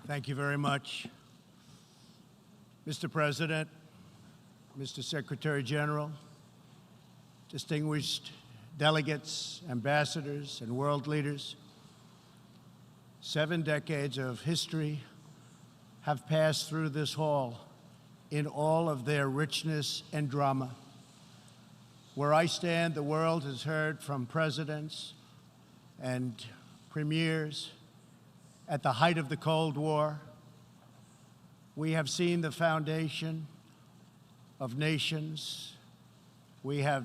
Thank you very much. Mr. President, Mr. Secretary General, distinguished delegates, ambassadors, and world leaders, 7 decades of history have passed through this hall in all of their richness and drama. Where I stand, the world has heard from presidents and premiers at the height of the Cold War. We have seen the foundation of nations. We have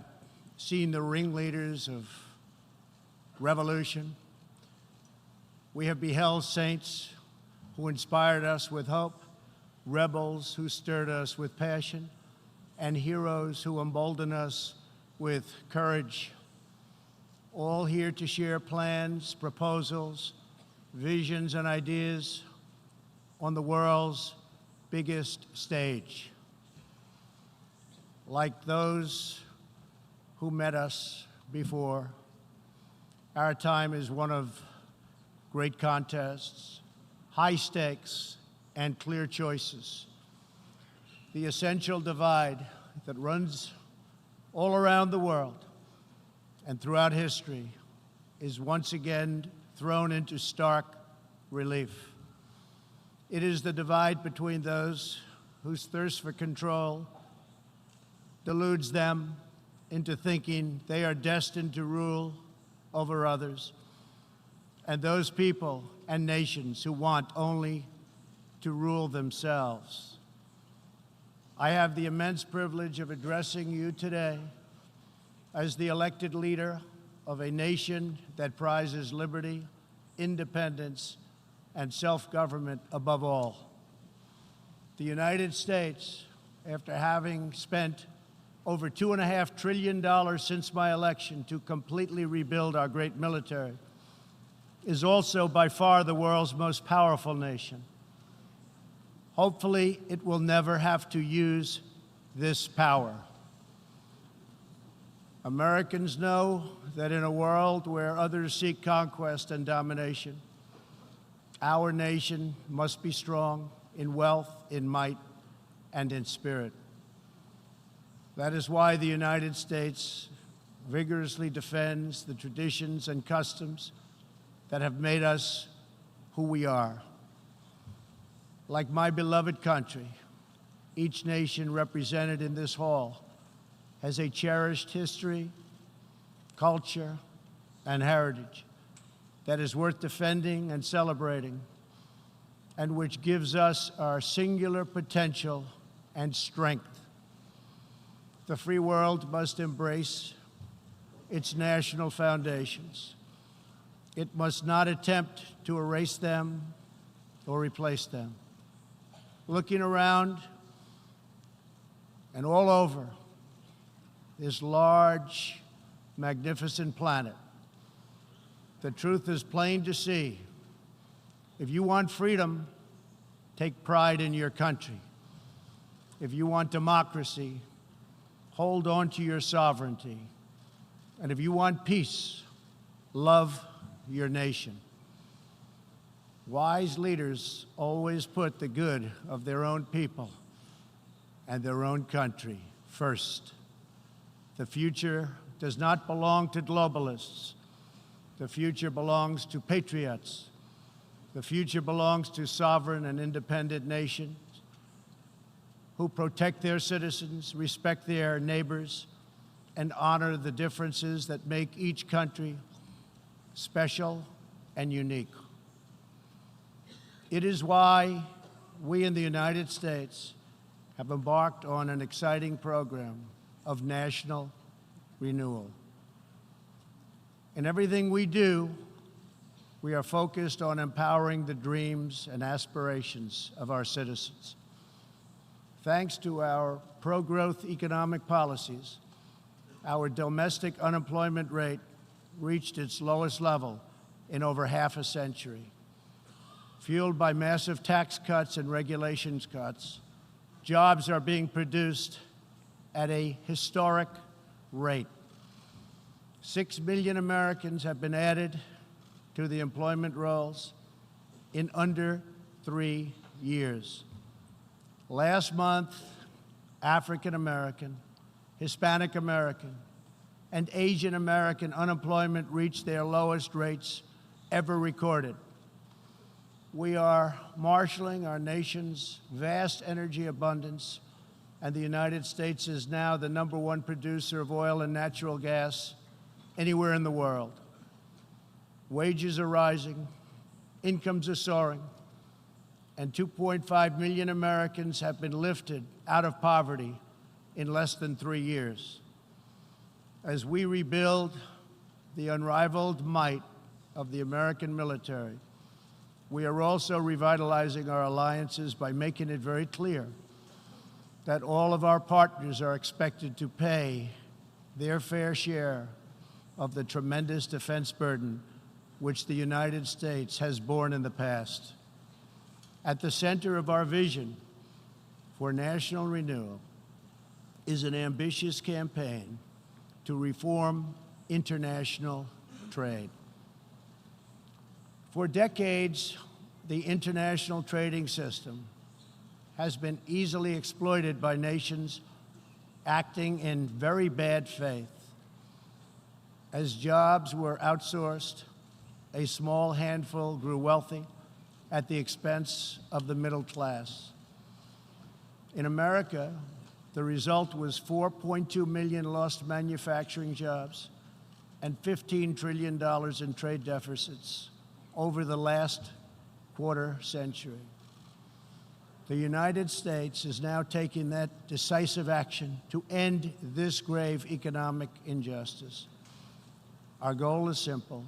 seen the ringleaders of revolution. We have beheld saints who inspired us with hope, rebels who stirred us with passion, and heroes who emboldened us with courage, all here to share plans, proposals, visions, and ideas on the world's biggest stage. Like those who met us before, our time is one of great contests, high stakes, and clear choices. The essential divide that runs all around the world and throughout history is once again thrown into stark relief. It is the divide between those whose thirst for control deludes them into thinking they are destined to rule over others, and those people and nations who want only to rule themselves. I have the immense privilege of addressing you today as the elected leader of a nation that prizes liberty, independence, and self-government above all. The United States, after having spent over $2.5 trillion since my election to completely rebuild our great military, is also by far the world's most powerful nation. Hopefully, it will never have to use this power. Americans know that in a world where others seek conquest and domination, our nation must be strong in wealth, in might, and in spirit. That is why the United States vigorously defends the traditions and customs that have made us who we are. Like my beloved country, each nation represented in this hall has a cherished history, culture, and heritage that is worth defending and celebrating, and which gives us our singular potential and strength. The free world must embrace its national foundations. It must not attempt to erase them or replace them. Looking around and all over this large, magnificent planet, the truth is plain to see. If you want freedom, take pride in your country. If you want democracy, hold on to your sovereignty. And if you want peace, love your nation. Wise leaders always put the good of their own people and their own country first. The future does not belong to globalists. The future belongs to patriots. The future belongs to sovereign and independent nations who protect their citizens, respect their neighbors, and honor the differences that make each country special and unique. It is why we in the United States have embarked on an exciting program of national renewal. In everything we do, we are focused on empowering the dreams and aspirations of our citizens. Thanks to our pro-growth economic policies, our domestic unemployment rate reached its lowest level in over half a century. Fueled by massive tax cuts and regulations cuts, jobs are being produced at a historic rate. 6 million Americans have been added to the employment rolls in under 3 years. Last month, African American, Hispanic American, and Asian American unemployment reached their lowest rates ever recorded. We are marshaling our nation's vast energy abundance, and the United States is now the #1 producer of oil and natural gas anywhere in the world. Wages are rising, incomes are soaring, and 2.5 million Americans have been lifted out of poverty in less than 3 years. As we rebuild the unrivaled might of the American military, we are also revitalizing our alliances by making it very clear that all of our partners are expected to pay their fair share of the tremendous defense burden which the United States has borne in the past. At the center of our vision for national renewal is an ambitious campaign to reform international trade. For decades, the international trading system has been easily exploited by nations acting in very bad faith. As jobs were outsourced, a small handful grew wealthy at the expense of the middle class. In America, the result was 4.2 million lost manufacturing jobs and $15 trillion in trade deficits over the last quarter century. The United States is now taking that decisive action to end this grave economic injustice. Our goal is simple.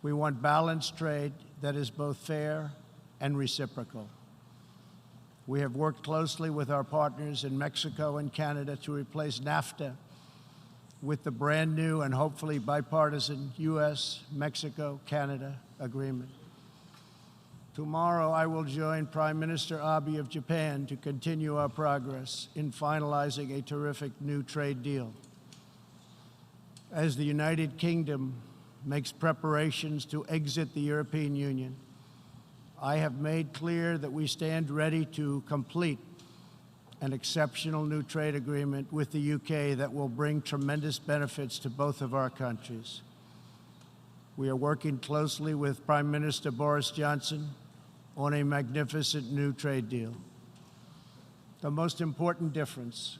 We want balanced trade that is both fair and reciprocal. We have worked closely with our partners in Mexico and Canada to replace NAFTA with the brand new and hopefully bipartisan U.S.-Mexico-Canada agreement. Tomorrow, I will join Prime Minister Abe of Japan to continue our progress in finalizing a terrific new trade deal. As the United Kingdom makes preparations to exit the European Union, I have made clear that we stand ready to complete an exceptional new trade agreement with the UK that will bring tremendous benefits to both of our countries. We are working closely with Prime Minister Boris Johnson on a magnificent new trade deal. The most important difference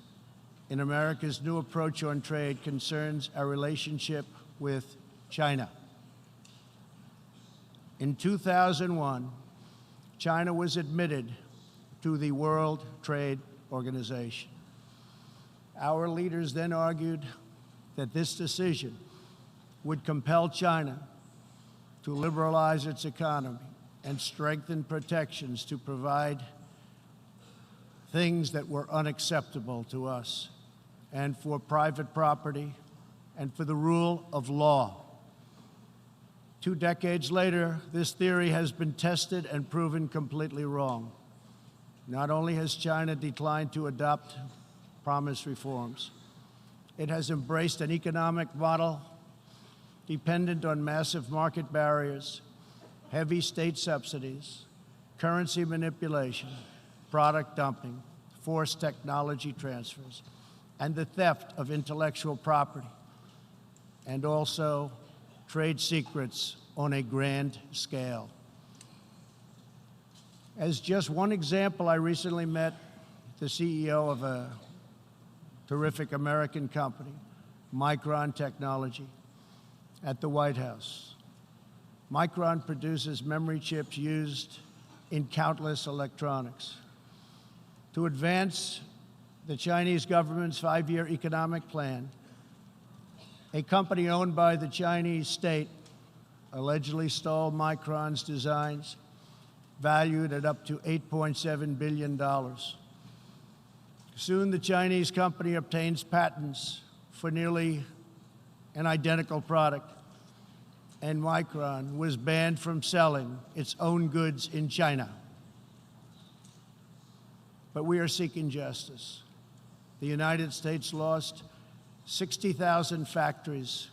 in America's new approach on trade concerns our relationship with China. In 2001, China was admitted to the World Trade Organization. Our leaders then argued that this decision would compel China to liberalize its economy and strengthen protections to provide things that were unacceptable to us, and for private property, and for the rule of law. 2 decades later, this theory has been tested and proven completely wrong. Not only has China declined to adopt promised reforms, it has embraced an economic model dependent on massive market barriers, heavy state subsidies, currency manipulation, product dumping, forced technology transfers, and the theft of intellectual property, and also trade secrets on a grand scale. As just one example, I recently met the CEO of a terrific American company, Micron Technology, at the White House. Micron produces memory chips used in countless electronics. To advance the Chinese government's 5-year economic plan, a company owned by the Chinese state allegedly stole Micron's designs, valued at up to $8.7 billion. Soon, the Chinese company obtains patents for nearly an identical product, and Micron was banned from selling its own goods in China. But we are seeking justice. The United States lost 60,000 factories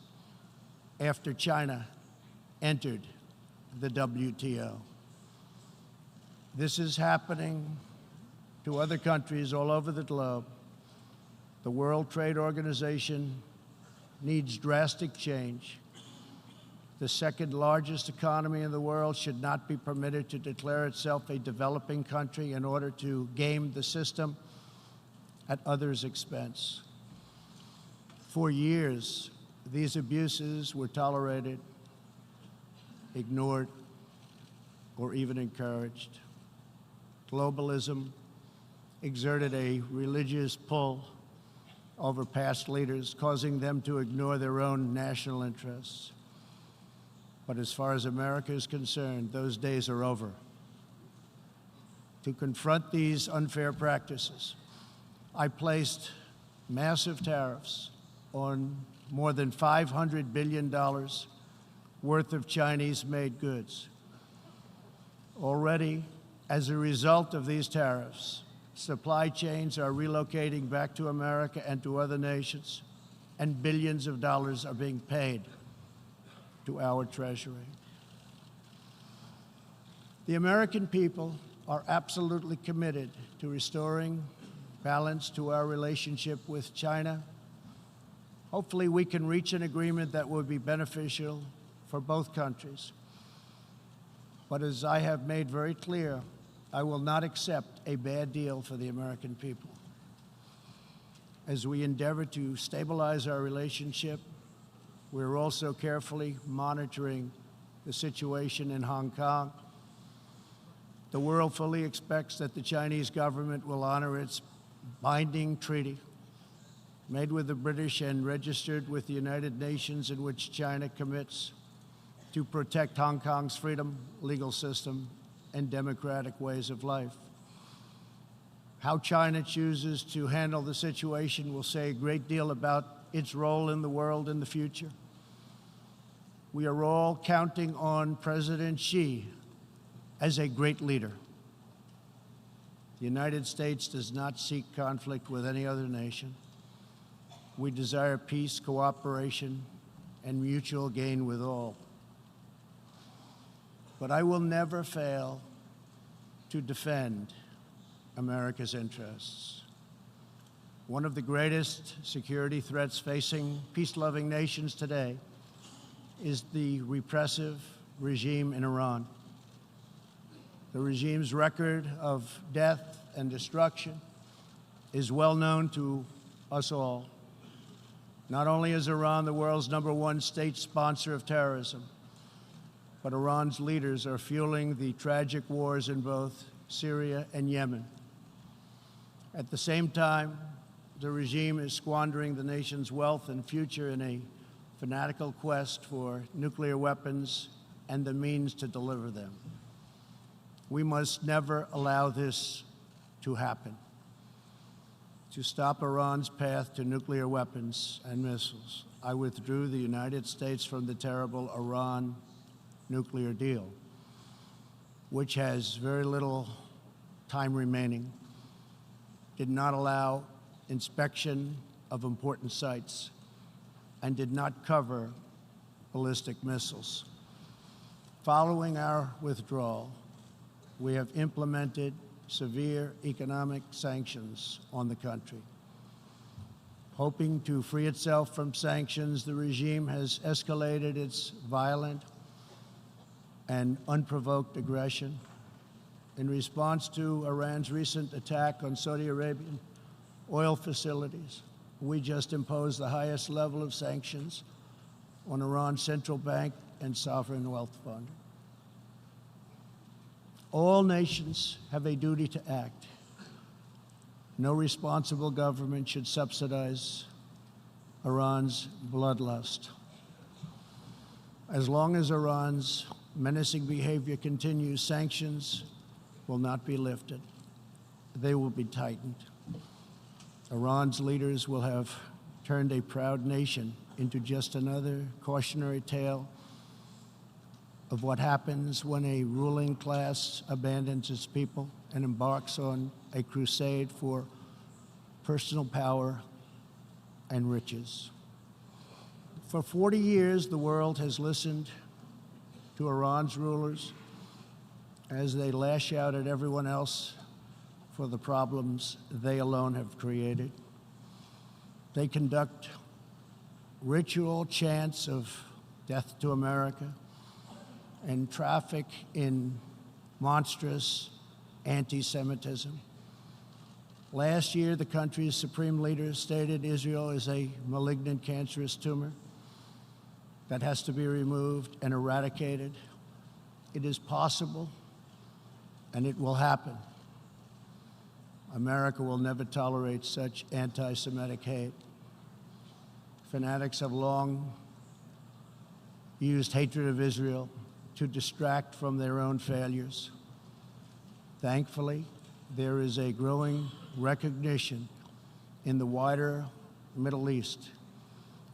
after China entered the WTO. This is happening to other countries all over the globe. The World Trade Organization needs drastic change. The second largest economy in the world should not be permitted to declare itself a developing country in order to game the system at others' expense. For years, these abuses were tolerated, ignored, or even encouraged. Globalism exerted a religious pull over past leaders, causing them to ignore their own national interests. But as far as America is concerned, those days are over. To confront these unfair practices, I placed massive tariffs on more than $500 billion worth of Chinese-made goods. Already, as a result of these tariffs, supply chains are relocating back to America and to other nations, and billions of dollars are being paid to our Treasury. The American people are absolutely committed to restoring balance to our relationship with China. Hopefully, we can reach an agreement that will be beneficial for both countries. But as I have made very clear, I will not accept a bad deal for the American people. As we endeavor to stabilize our relationship, we're also carefully monitoring the situation in Hong Kong. The world fully expects that the Chinese government will honor its binding treaty made with the British and registered with the United Nations, in which China commits to protect Hong Kong's freedom, legal system, and democratic ways of life. How China chooses to handle the situation will say a great deal about its role in the world in the future. We are all counting on President Xi as a great leader. The United States does not seek conflict with any other nation. We desire peace, cooperation, and mutual gain with all. But I will never fail to defend America's interests. One of the greatest security threats facing peace-loving nations today is the repressive regime in Iran. The regime's record of death and destruction is well known to us all. Not only is Iran the world's #1 state sponsor of terrorism, but Iran's leaders are fueling the tragic wars in both Syria and Yemen. At the same time, the regime is squandering the nation's wealth and future in a fanatical quest for nuclear weapons and the means to deliver them. We must never allow this to happen. To stop Iran's path to nuclear weapons and missiles, I withdrew the United States from the terrible Iran nuclear deal, which has very little time remaining, did not allow inspection of important sites, and did not cover ballistic missiles. Following our withdrawal, we have implemented severe economic sanctions on the country. Hoping to free itself from sanctions, the regime has escalated its violent and unprovoked aggression. In response to Iran's recent attack on Saudi Arabian oil facilities, we just imposed the highest level of sanctions on Iran's central bank and sovereign wealth fund. All nations have a duty to act. No responsible government should subsidize Iran's bloodlust. As long as Iran's menacing behavior continues, sanctions will not be lifted. They will be tightened. Iran's leaders will have turned a proud nation into just another cautionary tale of what happens when a ruling class abandons its people and embarks on a crusade for personal power and riches. For 40 years, the world has listened to Iran's rulers as they lash out at everyone else for the problems they alone have created. They conduct ritual chants of death to America and traffic in monstrous anti-Semitism. Last year, the country's supreme leader stated Israel is a malignant cancerous tumor that has to be removed and eradicated. It is possible, and it will happen. America will never tolerate such anti-Semitic hate. Fanatics have long used hatred of Israel to distract from their own failures. Thankfully, there is a growing recognition in the wider Middle East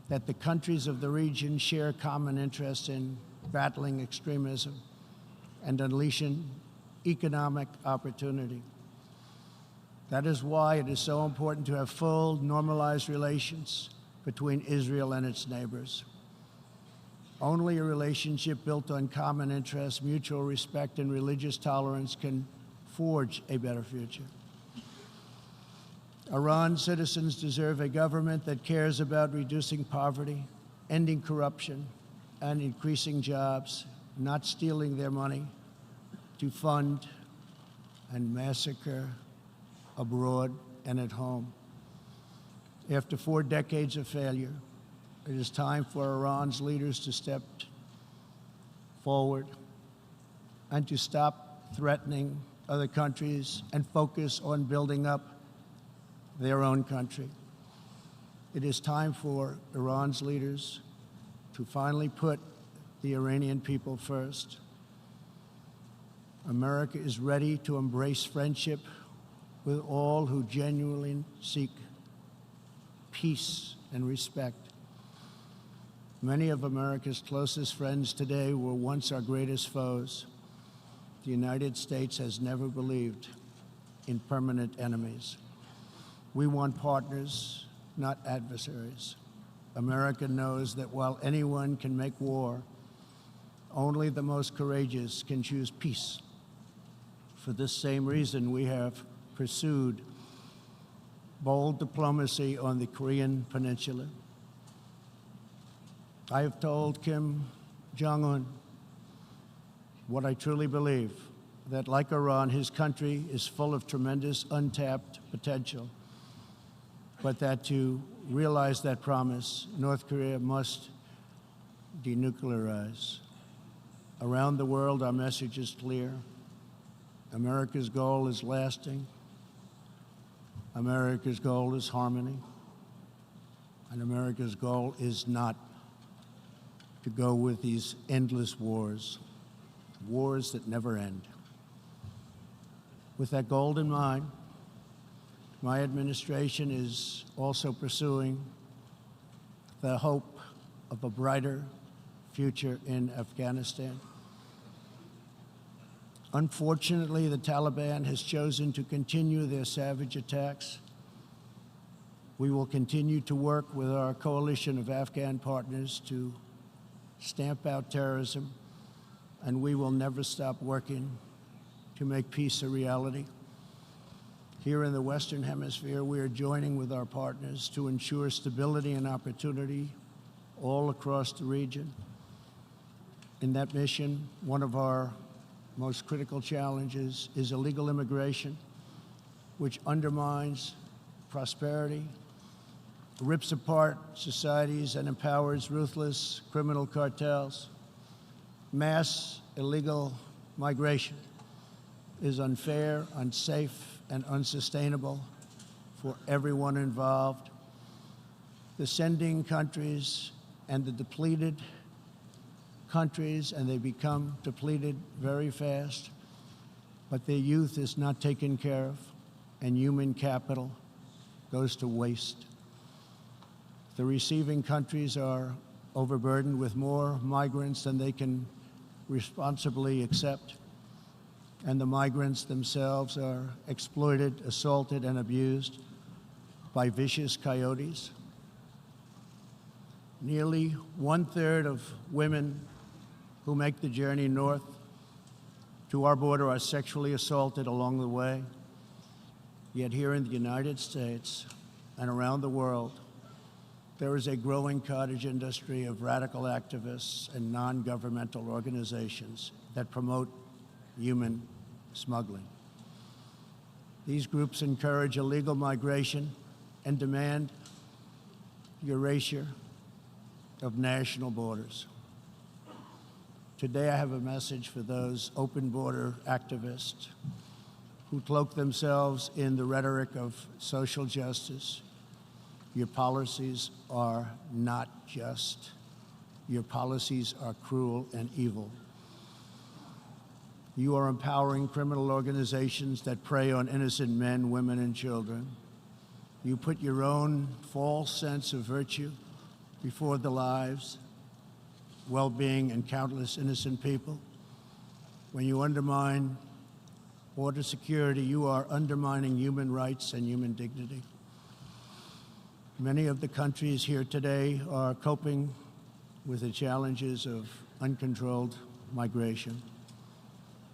that the countries of the region share common interests in battling extremism and unleashing economic opportunity. That is why it is so important to have full, normalized relations between Israel and its neighbors. Only a relationship built on common interests, mutual respect, and religious tolerance can forge a better future. Iran's citizens deserve a government that cares about reducing poverty, ending corruption, and increasing jobs, not stealing their money to fund and massacre abroad and at home. After 4 decades of failure, it is time for Iran's leaders to step forward and to stop threatening other countries and focus on building up their own country. It is time for Iran's leaders to finally put the Iranian people first. America is ready to embrace friendship with all who genuinely seek peace and respect. Many of America's closest friends today were once our greatest foes. The United States has never believed in permanent enemies. We want partners, not adversaries. America knows that while anyone can make war, only the most courageous can choose peace. For this same reason, we have pursued bold diplomacy on the Korean Peninsula. I have told Kim Jong-un what I truly believe, that like Iran, his country is full of tremendous untapped potential, but that to realize that promise, North Korea must denuclearize. Around the world, our message is clear. America's goal is lasting. America's goal is harmony. And America's goal is not to go with these endless wars, wars that never end. With that goal in mind, my administration is also pursuing the hope of a brighter future in Afghanistan. Unfortunately, the Taliban has chosen to continue their savage attacks. We will continue to work with our coalition of Afghan partners to stamp out terrorism, and we will never stop working to make peace a reality. Here in the Western Hemisphere, we are joining with our partners to ensure stability and opportunity all across the region. In that mission, one of our most critical challenges is illegal immigration, which undermines prosperity, rips apart societies, and empowers ruthless criminal cartels. Mass illegal migration is unfair, unsafe, and unsustainable for everyone involved. The sending countries and the depleted countries, and they become depleted very fast, but their youth is not taken care of, and human capital goes to waste. The receiving countries are overburdened with more migrants than they can responsibly accept, and the migrants themselves are exploited, assaulted, and abused by vicious coyotes. Nearly 1/3 of women who make the journey north to our border are sexually assaulted along the way. Yet here in the United States and around the world, there is a growing cottage industry of radical activists and non-governmental organizations that promote human smuggling. These groups encourage illegal migration and demand erasure of national borders. Today, I have a message for those open border activists who cloak themselves in the rhetoric of social justice. Your policies are not just. Your policies are cruel and evil. You are empowering criminal organizations that prey on innocent men, women, and children. You put your own false sense of virtue before the lives, well-being, and countless innocent people. When you undermine border security, you are undermining human rights and human dignity. Many of the countries here today are coping with the challenges of uncontrolled migration.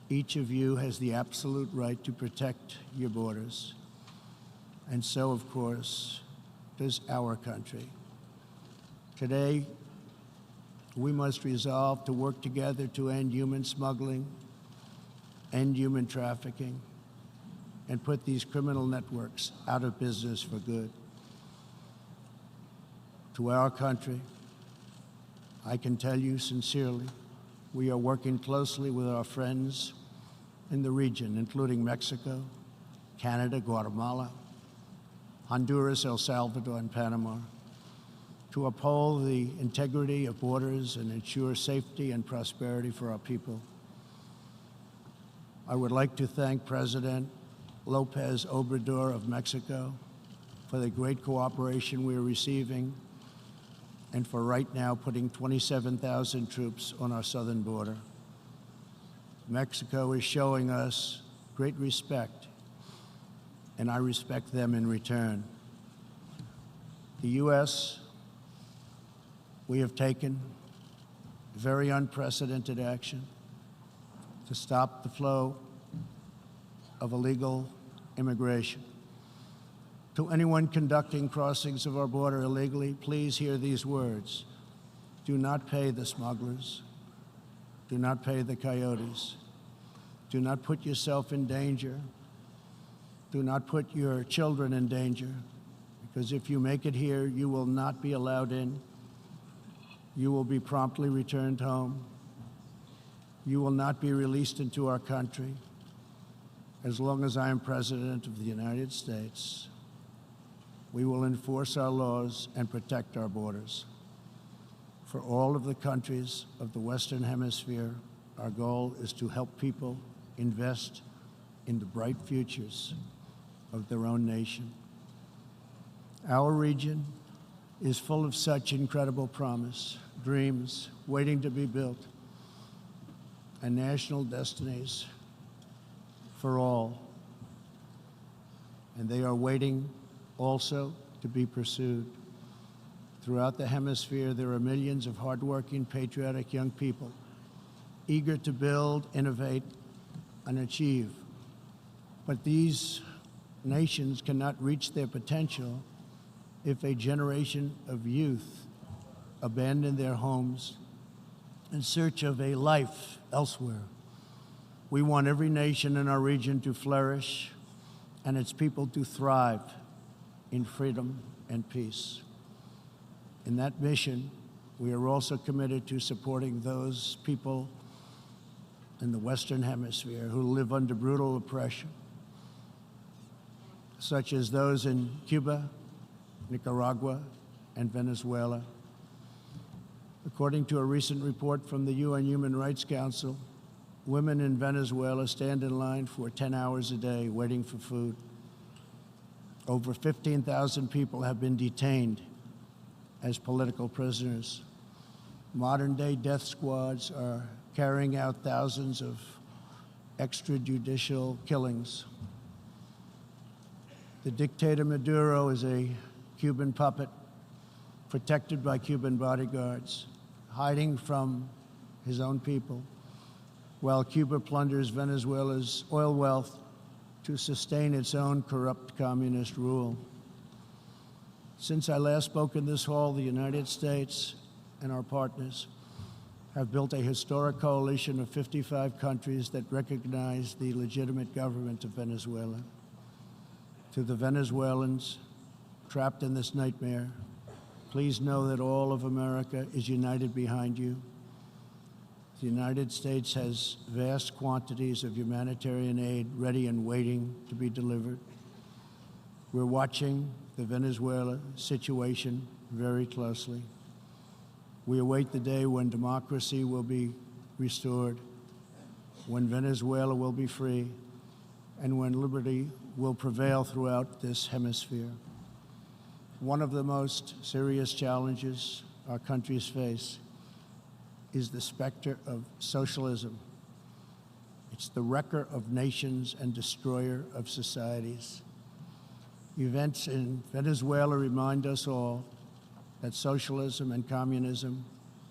Each of you has the absolute right to protect your borders. And so, of course, does our country. Today, we must resolve to work together to end human smuggling, end human trafficking, and put these criminal networks out of business for good. To our country, I can tell you sincerely, we are working closely with our friends in the region, including Mexico, Canada, Guatemala, Honduras, El Salvador, and Panama, to uphold the integrity of borders and ensure safety and prosperity for our people. I would like to thank President López Obrador of Mexico for the great cooperation we are receiving and for right now putting 27,000 troops on our southern border. Mexico is showing us great respect, and I respect them in return. The U.S., we have taken very unprecedented action to stop the flow of illegal immigration. To anyone conducting crossings of our border illegally, please hear these words. Do not pay the smugglers. Do not pay the coyotes. Do not put yourself in danger. Do not put your children in danger, because if you make it here, you will not be allowed in. You will be promptly returned home. You will not be released into our country. As long as I am President of the United States, we will enforce our laws and protect our borders. For all of the countries of the Western Hemisphere, our goal is to help people invest in the bright futures of their own nation. Our region is full of such incredible promise, dreams waiting to be built, and national destinies for all. And they are waiting also to be pursued. Throughout the hemisphere, there are millions of hardworking, patriotic young people eager to build, innovate, and achieve. But these nations cannot reach their potential if a generation of youth abandon their homes in search of a life elsewhere. We want every nation in our region to flourish and its people to thrive in freedom and peace. In that mission, we are also committed to supporting those people in the Western Hemisphere who live under brutal oppression, such as those in Cuba, Nicaragua, and Venezuela. According to a recent report from the UN Human Rights Council, women in Venezuela stand in line for 10 hours a day waiting for food. Over 15,000 people have been detained as political prisoners. Modern-day death squads are carrying out thousands of extrajudicial killings. The dictator Maduro is a Cuban puppet protected by Cuban bodyguards, hiding from his own people. while Cuba plunders Venezuela's oil wealth to sustain its own corrupt communist rule. Since I last spoke in this hall, the United States and our partners have built a historic coalition of 55 countries that recognize the legitimate government of Venezuela. To the Venezuelans trapped in this nightmare, please know that all of America is united behind you. The United States has vast quantities of humanitarian aid ready and waiting to be delivered. We're watching the Venezuela situation very closely. We await the day when democracy will be restored, when Venezuela will be free, and when liberty will prevail throughout this hemisphere. One of the most serious challenges our countries face is the specter of socialism. It's the wrecker of nations and destroyer of societies. Events in Venezuela remind us all that socialism and communism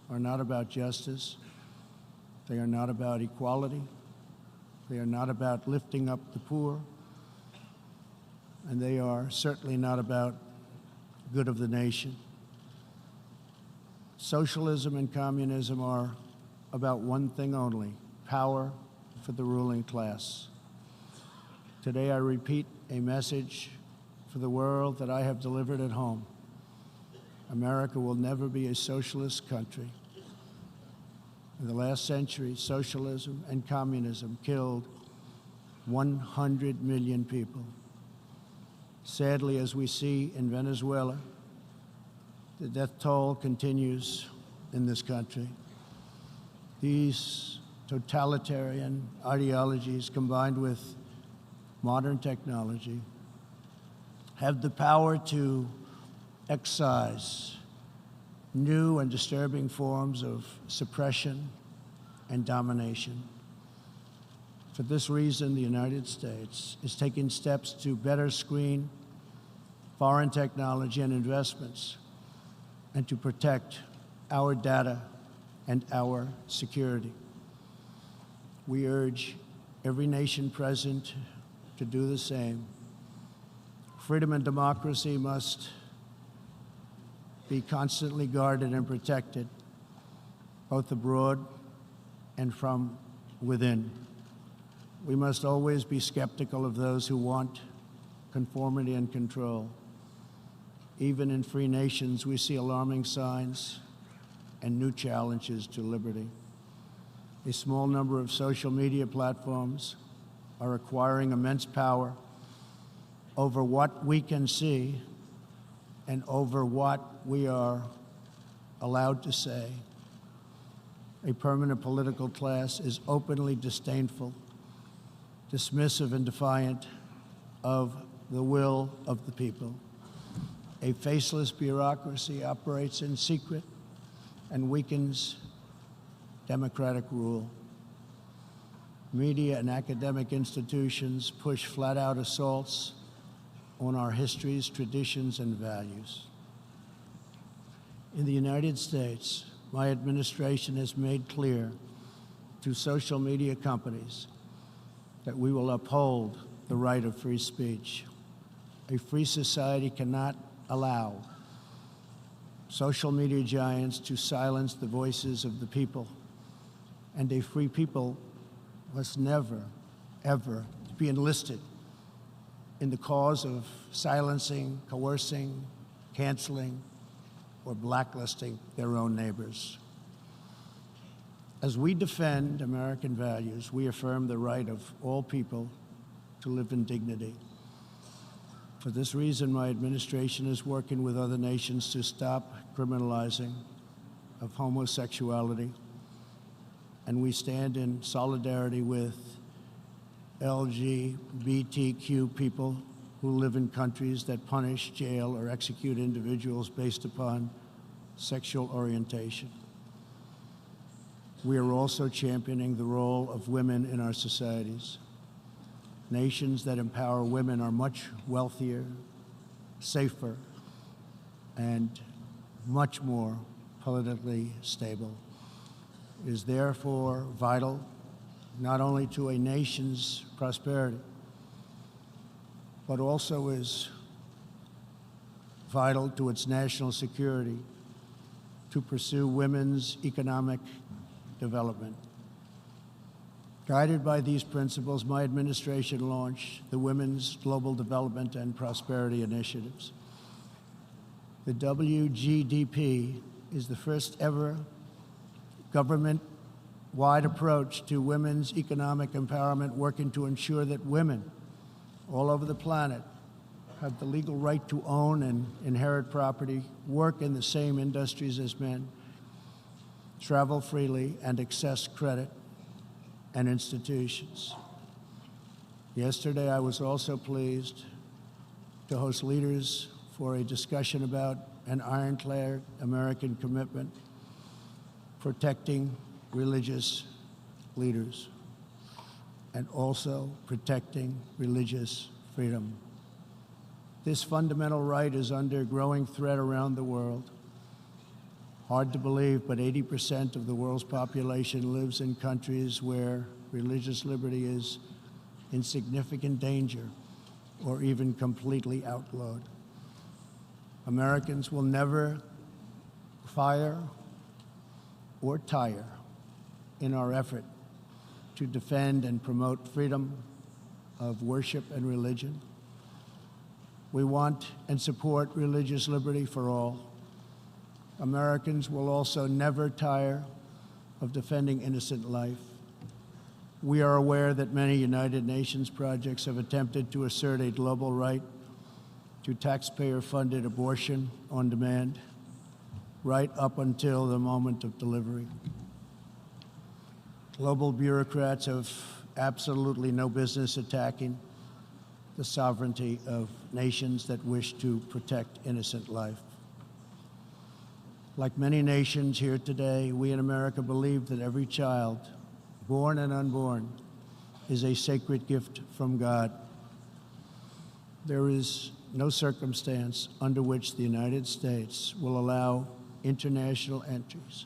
are not about justice. They are not about equality. They are not about lifting up the poor. And they are certainly not about good of the nation. Socialism and communism are about one thing only: power for the ruling class. Today I repeat a message for the world that I have delivered at home. America will never be a socialist country. In the last century, socialism and communism killed 100 million people. Sadly, as we see in Venezuela, the death toll continues in this country. These totalitarian ideologies, combined with modern technology, have the power to excise new and disturbing forms of suppression and domination. For this reason, the United States is taking steps to better screen foreign technology and investments, and to protect our data and our security. We urge every nation present to do the same. Freedom and democracy must be constantly guarded and protected, both abroad and from within. We must always be skeptical of those who want conformity and control. Even in free nations, we see alarming signs and new challenges to liberty. A small number of social media platforms are acquiring immense power over what we can see and over what we are allowed to say. A permanent political class is openly disdainful, dismissive, and defiant of the will of the people. A faceless bureaucracy operates in secret and weakens democratic rule. Media and academic institutions push flat-out assaults on our histories, traditions, and values. In the United States, my administration has made clear to social media companies that we will uphold the right of free speech. A free society cannot allow social media giants to silence the voices of the people, and a free people must never, ever be enlisted in the cause of silencing, coercing, canceling, or blacklisting their own neighbors. As we defend American values, we affirm the right of all people to live in dignity. For this reason, my administration is working with other nations to stop criminalizing of homosexuality, and we stand in solidarity with LGBTQ people who live in countries that punish, jail, or execute individuals based upon sexual orientation. We are also championing the role of women in our societies. Nations that empower women are much wealthier, safer, and much more politically stable. It is therefore vital not only to a nation's prosperity, but also is vital to its national security to pursue women's economic development. Guided by these principles, my administration launched the Women's Global Development and Prosperity Initiatives. The WGDP is the first ever government-wide approach to women's economic empowerment, working to ensure that women all over the planet have the legal right to own and inherit property, work in the same industries as men, travel freely, and access credit and institutions. Yesterday, I was also pleased to host leaders for a discussion about an ironclad American commitment protecting religious leaders and also protecting religious freedom. This fundamental right is under growing threat around the world. Hard to believe, but 80% of the world's population lives in countries where religious liberty is in significant danger or even completely outlawed. Americans will never fire or tire in our effort to defend and promote freedom of worship and religion. We want and support religious liberty for all. Americans will also never tire of defending innocent life. We are aware that many United Nations projects have attempted to assert a global right to taxpayer-funded abortion on demand, right up until the moment of delivery. Global bureaucrats have absolutely no business attacking the sovereignty of nations that wish to protect innocent life. Like many nations here today, we in America believe that every child, born and unborn, is a sacred gift from God. There is no circumstance under which the United States will allow international entries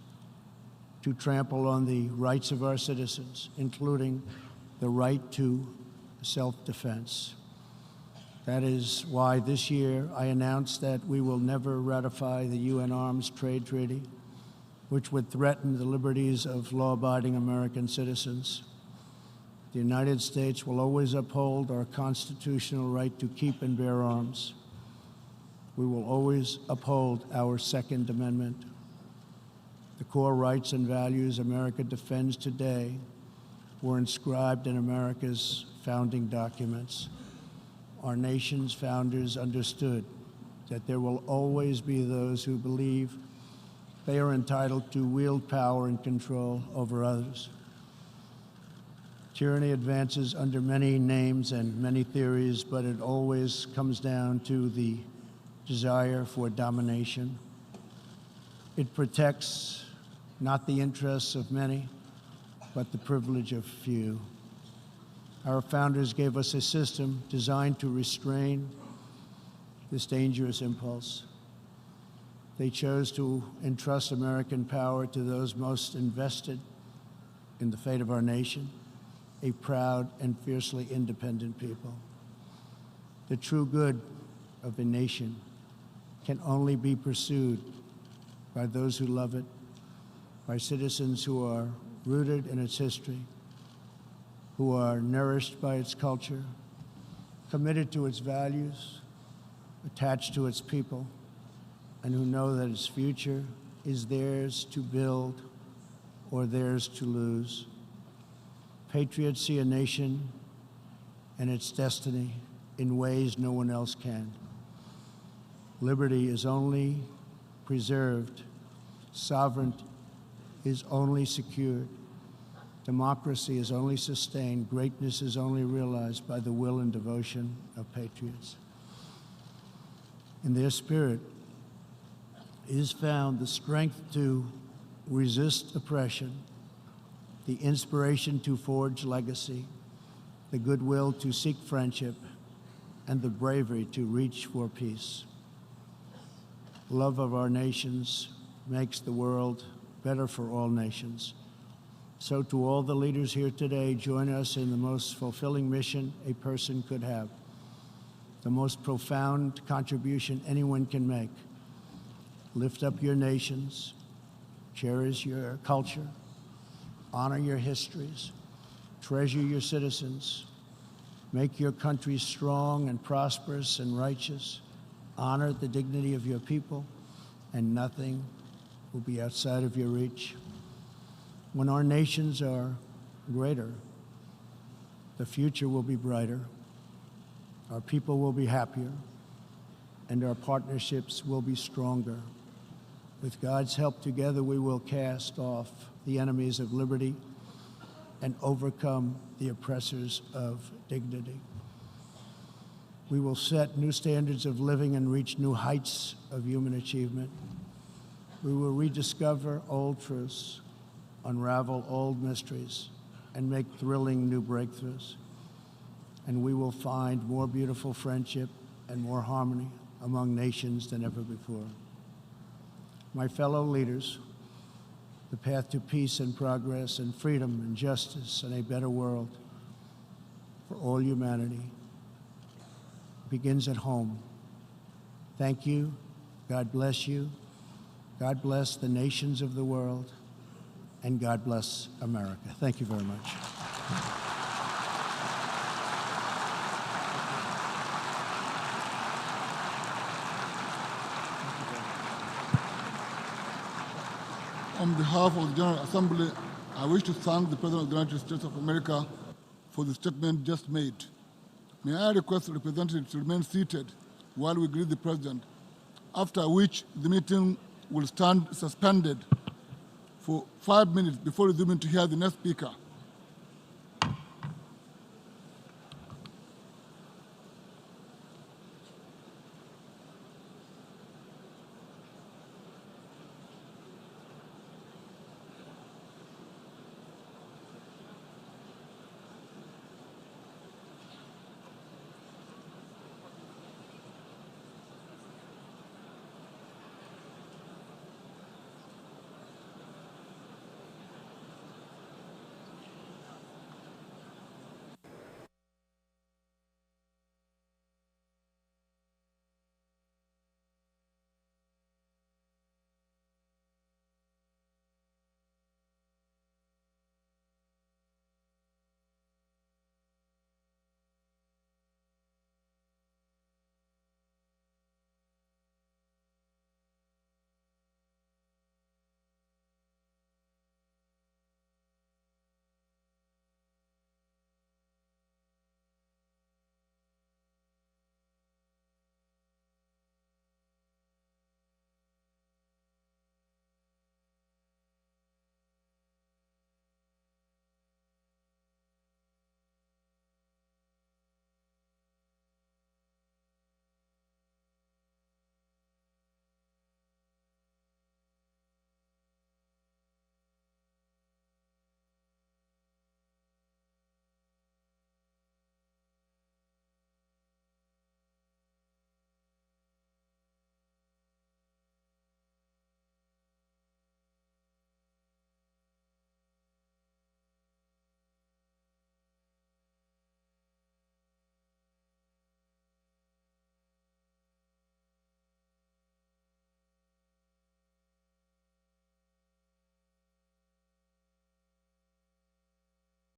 to trample on the rights of our citizens, including the right to self-defense. That is why this year I announced that we will never ratify the UN Arms Trade Treaty, which would threaten the liberties of law-abiding American citizens. The United States will always uphold our constitutional right to keep and bear arms. We will always uphold our Second Amendment. The core rights and values America defends today were inscribed in America's founding documents. Our nation's founders understood that there will always be those who believe they are entitled to wield power and control over others. Tyranny advances under many names and many theories, but it always comes down to the desire for domination. It protects not the interests of many, but the privilege of few. Our founders gave us a system designed to restrain this dangerous impulse. They chose to entrust American power to those most invested in the fate of our nation, a proud and fiercely independent people. The true good of a nation can only be pursued by those who love it, by citizens who are rooted in its history, who are nourished by its culture, committed to its values, attached to its people, and who know that its future is theirs to build or theirs to lose. Patriots see a nation and its destiny in ways no one else can. Liberty is only preserved, sovereignty is only secured, democracy is only sustained, greatness is only realized by the will and devotion of patriots. In their spirit is found the strength to resist oppression, the inspiration to forge legacy, the goodwill to seek friendship, and the bravery to reach for peace. Love of our nations makes the world better for all nations. So to all the leaders here today, join us in the most fulfilling mission a person could have, the most profound contribution anyone can make. Lift up your nations, cherish your culture, honor your histories, treasure your citizens, make your country strong and prosperous and righteous, honor the dignity of your people, and nothing will be outside of your reach. When our nations are greater, the future will be brighter, our people will be happier, and our partnerships will be stronger. With God's help, together we will cast off the enemies of liberty and overcome the oppressors of dignity. We will set new standards of living and reach new heights of human achievement. We will rediscover old truths, unravel old mysteries, and make thrilling new breakthroughs. And we will find more beautiful friendship and more harmony among nations than ever before. My fellow leaders, the path to peace and progress and freedom and justice and a better world for all humanity begins at home. Thank you. God bless you. God bless the nations of the world. And God bless America. Thank you very much. On behalf of the General Assembly, I wish to thank the President of the United States of America for the statement just made. May I request the representatives to remain seated while we greet the President, after which the meeting will stand suspended for 5 minutes before resuming to hear the next speaker.